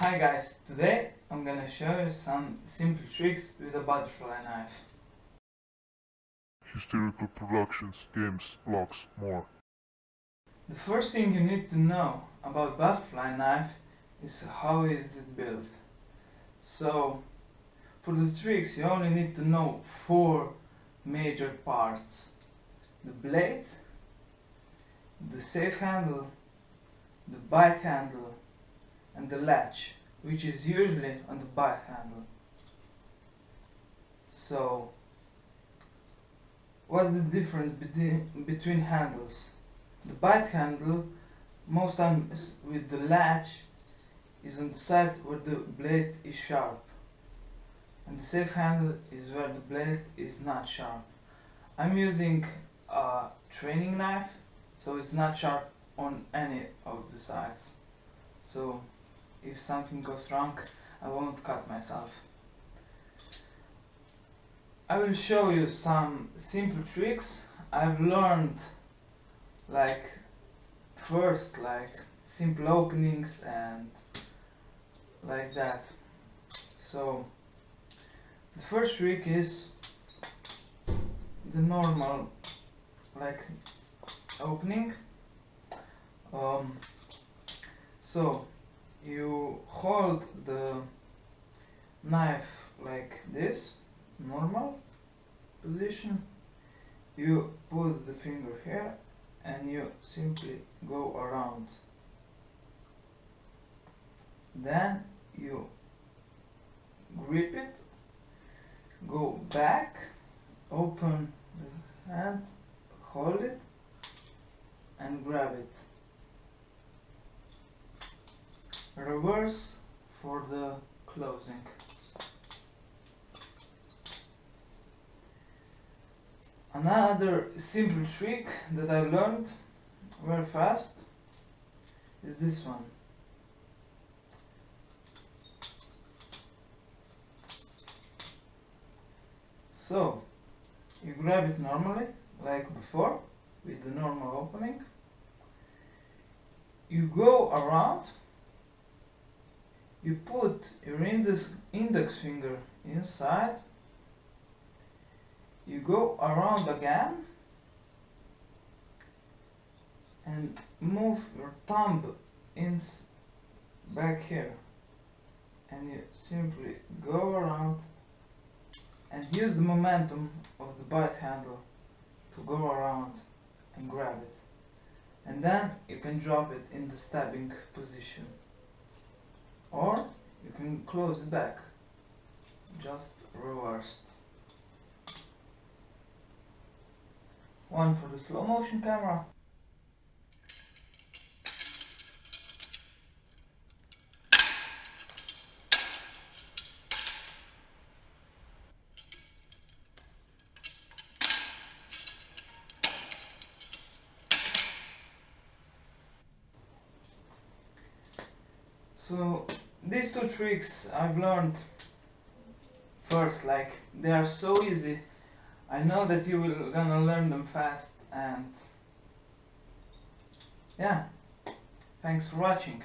Hi guys, today I'm gonna show you some simple tricks with a butterfly knife. Hysterical productions, games, vlogs, more. The first thing you need to know about butterfly knife is how is it built. So for the tricks you only need to know 4 major parts: the blade, the safe handle, the bite handle, and the latch, which is usually on the bite handle. So what's the difference between handles? The bite handle, most times with the latch, is on the side where the blade is sharp, and the safe handle is where the blade is not sharp. I'm using a training knife, so it's not sharp on any of the sides. So if something goes wrong, I won't cut myself. I will show you some simple tricks I've learned, like simple openings and like that. So the first trick is the normal opening. So you hold the knife like this, normal position. You put the finger here and you simply go around. Then you grip it, go back, open the hand, hold it and grab it. Reverse for the closing. Another simple trick that I learned very fast is this one. So you grab it normally like before with the normal opening. You go around, you put your index finger inside, you go around again and move your thumb back here, and you simply go around and use the momentum of the bite handle to go around and grab it, and then you can drop it in the stabbing position, or you can close it back, just reversed. One for the slow motion camera. So these 2 tricks I've learned first, they are so easy. I know that you will gonna learn them fast, and yeah, thanks for watching.